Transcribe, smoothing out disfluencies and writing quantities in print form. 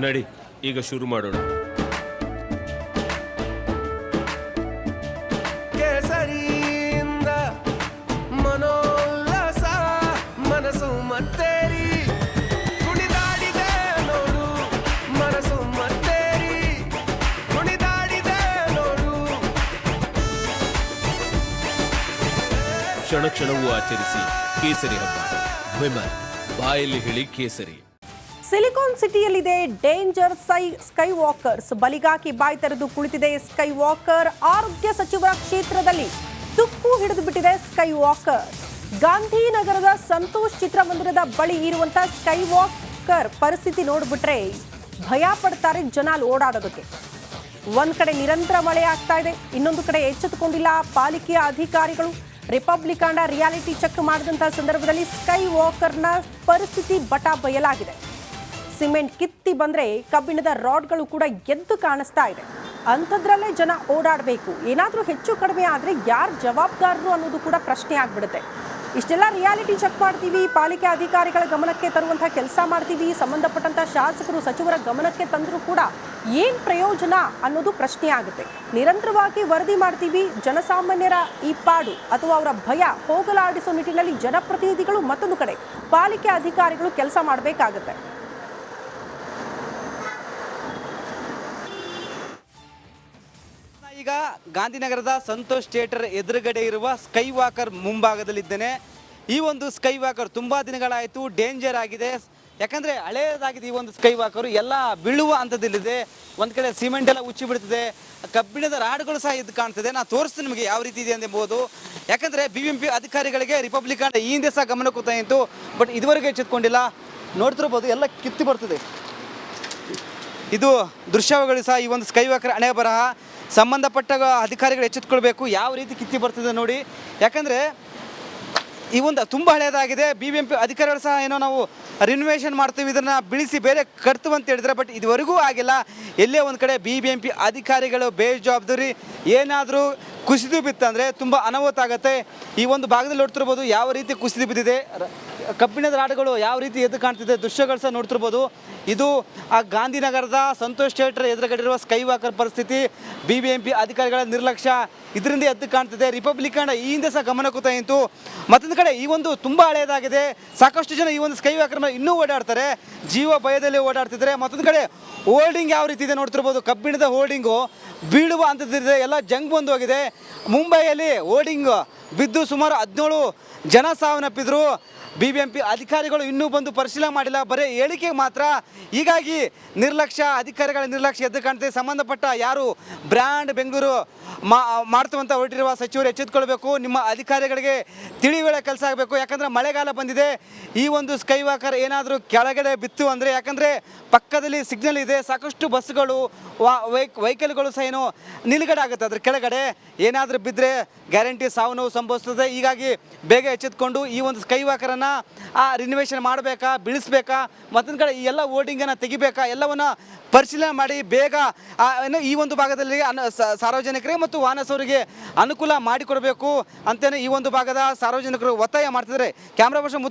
ನಡಿ ಈಗ ಶುರು ಮಾಡೋಣ. ಕೇಸರಿಯಿಂದ ಮನೋಲ್ಲಾಸ ಮನಸ್ಸು ಮತ್ತೇರಿ ಕುಣಿದಾಡಿದೆ ನೋಡು, ಮನಸ್ಸು ಮತ್ತೇರಿ ಕುಣಿದಾಡಿದೆ ನೋಡು. ಕ್ಷಣ ಕ್ಷಣವೂ ಆಚರಿಸಿ ಕೇಸರಿ ಹಬ್ಬ. ವಿಮಲ್ ಬಾಯಲ್ಲಿ ಹೇಳಿ ಕೇಸರಿ. ಸಿಲಿಕಾನ್ ಸಿಟಿಯಲ್ಲಿದೆ ಡೇಂಜರ್ ಸ್ಕೈ ವಾಕರ್ಸ್. ಬಲಿಗಾಗಿ ಬಾಯಿ ತೆರೆದು ಕುಳಿತಿದೆ ಸ್ಕೈ ವಾಕರ್. ಆರೋಗ್ಯ ಸಚಿವರ ಕ್ಷೇತ್ರದಲ್ಲಿ ತುಕ್ಕು ಹಿಡಿದು ಬಿಟ್ಟಿದೆ ಸ್ಕೈ ವಾಕರ್. ಗಾಂಧಿನಗರದ ಸಂತೋಷ್ ಚಿತ್ರಮಂದಿರದ ಬಳಿ ಇರುವಂತಹ ಸ್ಕೈ ವಾಕರ್ ಪರಿಸ್ಥಿತಿ ನೋಡ್ಬಿಟ್ರೆ ಭಯ ಪಡ್ತಾರೆ ಜನ ಓಡಾಡೋದಕ್ಕೆ. ಒಂದ್ ಕಡೆ ನಿರಂತರ ಮಳೆ ಆಗ್ತಾ ಇದೆ, ಇನ್ನೊಂದು ಕಡೆ ಎಚ್ಚೆತ್ತುಕೊಂಡಿಲ್ಲ ಪಾಲಿಕೆಯ ಅಧಿಕಾರಿಗಳು. ರಿಪಬ್ಲಿಕಾಂಡ ರಿಯಾಲಿಟಿ ಚೆಕ್ ಮಾಡಿದಂತಹ ಸಂದರ್ಭದಲ್ಲಿ ಸ್ಕೈ ವಾಕರ್ನ ಪರಿಸ್ಥಿತಿ ಬಟ ಬಯಲಾಗಿದೆ. ಸಿಮೆಂಟ್ ಕಿತ್ತಿ ಬಂದ್ರೆ ಕಬ್ಬಿಣದ ರಾಡ್ಗಳು ಕೂಡ ಎದ್ದು ಕಾಣಿಸ್ತಾ ಇದೆ. ಅಂಥದ್ರಲ್ಲೇ ಜನ ಓಡಾಡಬೇಕು. ಏನಾದರೂ ಹೆಚ್ಚು ಕಡಿಮೆ ಆದರೆ ಯಾರು ಜವಾಬ್ದಾರರು ಅನ್ನೋದು ಕೂಡ ಪ್ರಶ್ನೆ ಆಗ್ಬಿಡುತ್ತೆ. ಇಷ್ಟೆಲ್ಲ ರಿಯಾಲಿಟಿ ಚೆಕ್ ಮಾಡ್ತೀವಿ, ಪಾಲಿಕೆ ಅಧಿಕಾರಿಗಳ ಗಮನಕ್ಕೆ ತರುವಂಥ ಕೆಲಸ ಮಾಡ್ತೀವಿ, ಸಂಬಂಧಪಟ್ಟಂಥ ಶಾಸಕರು ಸಚಿವರ ಗಮನಕ್ಕೆ ತಂದರೂ ಕೂಡ ಏನು ಪ್ರಯೋಜನ ಅನ್ನೋದು ಪ್ರಶ್ನೆ ಆಗುತ್ತೆ. ನಿರಂತರವಾಗಿ ವರದಿ ಮಾಡ್ತೀವಿ. ಜನಸಾಮಾನ್ಯರ ಈ ಪಾಡು ಅಥವಾ ಅವರ ಭಯ ಹೋಗಲಾಡಿಸೋ ನಿಟ್ಟಿನಲ್ಲಿ ಜನಪ್ರತಿನಿಧಿಗಳು, ಮತ್ತೊಂದು ಕಡೆ ಪಾಲಿಕೆ ಅಧಿಕಾರಿಗಳು ಕೆಲಸ ಮಾಡಬೇಕಾಗತ್ತೆ. ಈಗ ಗಾಂಧಿನಗರದ ಸಂತೋಷ್ ಥಿಯೇಟರ್ ಎದುರುಗಡೆ ಇರುವ ಸ್ಕೈ ವಾಕರ್ ಮುಂಭಾಗದಲ್ಲಿದ್ದೇನೆ. ಈ ಒಂದು ಸ್ಕೈ ವಾಕರ್ ತುಂಬ ದಿನಗಳಾಯಿತು, ಡೇಂಜರ್ ಆಗಿದೆ. ಯಾಕಂದರೆ ಹಳೆಯದಾಗಿದೆ ಈ ಒಂದು ಸ್ಕೈ ವಾಕರು. ಎಲ್ಲ ಬೀಳುವ ಹಂತದಲ್ಲಿದೆ. ಒಂದು ಕಡೆ ಸಿಮೆಂಟ್ ಎಲ್ಲ ಉಚ್ಚಿ ಬಿಡ್ತಿದೆ, ಕಬ್ಬಿಣದ ರಾಡ್ಗಳು ಸಹ ಎದ್ದು ಕಾಣ್ತಿದೆ. ನಾನು ತೋರಿಸ್ತೀನಿ ನಿಮಗೆ ಯಾವ ರೀತಿ ಇದೆ ಎಂಬುದು. ಯಾಕಂದರೆ BBMP ಅಧಿಕಾರಿಗಳಿಗೆ ರಿಪಬ್ಲಿಕನ್ ಈ ಹಿಂದೆ ಸಹ ಗಮನ ಕೂತಾಯಿತು, ಬಟ್ ಇದುವರೆಗೆ ಎಚ್ಚೆತ್ಕೊಂಡಿಲ್ಲ. ನೋಡ್ತಿರ್ಬೋದು ಎಲ್ಲ ಕಿತ್ತು ಬರ್ತಿದೆ. ಇದು ದೃಶ್ಯಗಳು ಸಹ ಈ ಒಂದು ಸ್ಕೈ ವಾಕರ್ ಹಣೆ ಬರಹ. ಸಂಬಂಧಪಟ್ಟ ಅಧಿಕಾರಿಗಳು ಎಚ್ಚೆತ್ತುಕೊಳ್ಬೇಕು, ಯಾವ ರೀತಿ ಕಿತ್ತಿ ಬರ್ತಿದೆ ನೋಡಿ. ಯಾಕಂದರೆ ಈ ಒಂದು ತುಂಬ ಹಳೆಯದಾಗಿದೆ. BBMP ಅಧಿಕಾರಿಗಳು ಸಹ ಏನೋ ನಾವು ರಿನೋವೇಷನ್ ಮಾಡ್ತೀವಿ, ಇದನ್ನು ಬಿಳಿಸಿ ಬೇರೆ ಕಟ್ತೀವಿ ಅಂತ ಹೇಳಿದ್ರೆ, ಬಟ್ ಇದುವರೆಗೂ ಆಗಿಲ್ಲ. ಎಲ್ಲೇ ಒಂದು ಕಡೆ BBMP ಅಧಿಕಾರಿಗಳು ಬೇಜವಾಬ್ದಾರಿ ಏನಾದರೂ ಕುಸಿದು ಬಿತ್ತಂದರೆ ತುಂಬ ಅನಾಹುತ ಆಗುತ್ತೆ. ಈ ಒಂದು ಭಾಗದಲ್ಲಿ ನೋಡ್ತಿರ್ಬೋದು ಯಾವ ರೀತಿ ಕುಸಿದು ಬಿದ್ದಿದೆ. ಕಬ್ಬಿಣದ ರಾಡುಗಳು ಯಾವ ರೀತಿ ಎದ್ದು ಕಾಣ್ತಿದೆ, ದೃಶ್ಯಗಳು ಸಹ ನೋಡ್ತಿರ್ಬೋದು. ಇದು ಆ ಗಾಂಧಿನಗರದ ಸಂತೋಷ್ ಥಿಯೇಟರ್ ಎದುರುಗಡೆ ಸ್ಕೈ ವಾಕರ್ ಪರಿಸ್ಥಿತಿ. BBMP ಅಧಿಕಾರಿಗಳ ನಿರ್ಲಕ್ಷ್ಯ ಇದರಿಂದ ಎದ್ದು ಕಾಣ್ತಿದೆ. ರಿಪಬ್ಲಿಕನ್ ಈ ಹಿಂದೆ ಸಹ ಗಮನ ಕೂತಾಯಿತು. ಮತ್ತೊಂದು ಕಡೆ ಈ ಒಂದು ತುಂಬ ಹಳೆಯದಾಗಿದೆ. ಸಾಕಷ್ಟು ಜನ ಈ ಒಂದು ಸ್ಕೈ ವಾಕರ್ ಮೇಲೆ ಇನ್ನೂ ಓಡಾಡ್ತಾರೆ, ಜೀವ ಭಯದಲ್ಲಿ ಓಡಾಡ್ತಿದ್ದಾರೆ. ಮತ್ತೊಂದು ಕಡೆ ಹೋಲ್ಡಿಂಗ್ ಯಾವ ರೀತಿ ಇದೆ ನೋಡ್ತಿರ್ಬೋದು. ಕಬ್ಬಿಣದ ಹೋಲ್ಡಿಂಗು ಬೀಳುವ ಹಂತದಿದೆ, ಎಲ್ಲ ಜಂಗ್ ಬಂದು ಹೋಗಿದೆ. ಮುಂಬೈಯಲ್ಲಿ ಹೋಲ್ಡಿಂಗ್ ಬಿದ್ದು ಸುಮಾರು 17 ಜನ ಸಾವನ್ನಪ್ಪಿದ್ರು. BBMP ಅಧಿಕಾರಿಗಳು ಇನ್ನೂ ಬಂದು ಪರಿಶೀಲನೆ ಮಾಡಿಲ್ಲ, ಬರೀ ಹೇಳಿಕೆ ಮಾತ್ರ. ಹೀಗಾಗಿ ನಿರ್ಲಕ್ಷ್ಯ, ಅಧಿಕಾರಿಗಳ ನಿರ್ಲಕ್ಷ್ಯ ಎದ್ದು ಕಾಣ್ತಿದೆ. ಸಂಬಂಧಪಟ್ಟ ಯಾರು ಬ್ರ್ಯಾಂಡ್ ಬೆಂಗಳೂರು ಮಾಡ್ತವಂತ ಹೊರಟಿರುವ ಸಚಿವರು ಎಚ್ಚೆತ್ತುಕೊಳ್ಬೇಕು. ನಿಮ್ಮ ಅಧಿಕಾರಿಗಳಿಗೆ ತಿಳಿವೇಳೆ ಕೆಲಸ ಆಗಬೇಕು. ಯಾಕಂದರೆ ಮಳೆಗಾಲ ಬಂದಿದೆ. ಈ ಒಂದು ಸ್ಕೈ ವಾಕರ್ ಏನಾದರೂ ಕೆಳಗಡೆ ಬಿತ್ತು ಅಂದರೆ, ಯಾಕಂದರೆ ಪಕ್ಕದಲ್ಲಿ ಸಿಗ್ನಲ್ ಇದೆ, ಸಾಕಷ್ಟು ಬಸ್ಗಳು ವೆಹಿಕಲ್ಗಳು ಸಹ ಏನೋ ನಿಲುಗಡೆ ಆಗುತ್ತೆ. ಅದ್ರ ಕೆಳಗಡೆ ಏನಾದರೂ ಬಿದ್ದರೆ ಗ್ಯಾರಂಟಿ ಸಾವು ನೋವು ಸಂಭವಿಸ್ತದೆ. ಹೀಗಾಗಿ ಬೇಗ ಎಚ್ಚೆತ್ಕೊಂಡು ಈ ಒಂದು ಸ್ಕೈ ವಾಕರನ್ನು ರಿನೋವೇಷನ್ ಮಾಡಬೇಕಾ, ಬಿಳಿಸ್ಬೇಕಾ, ಮತ್ತೊಂದು ಕಡೆ ಈ ಎಲ್ಲ ಹೋರ್ಡಿಂಗನ್ನು ತೆಗಿಬೇಕಾ, ಎಲ್ಲವನ್ನು ಪರಿಶೀಲನೆ ಮಾಡಿ ಬೇಗ ಈ ಒಂದು ಭಾಗದಲ್ಲಿ ಸಾರ್ವಜನಿಕರಿಗೆ ಮತ್ತು ವಾಹನ ಸವಾರರಿಗೆ ಅನುಕೂಲ ಮಾಡಿಕೊಡಬೇಕು ಅಂತಲೇ ಈ ಒಂದು ಭಾಗದ ಸಾರ್ವಜನಿಕರು ಒತ್ತಾಯ ಮಾಡ್ತಿದ್ದಾರೆ. Camera person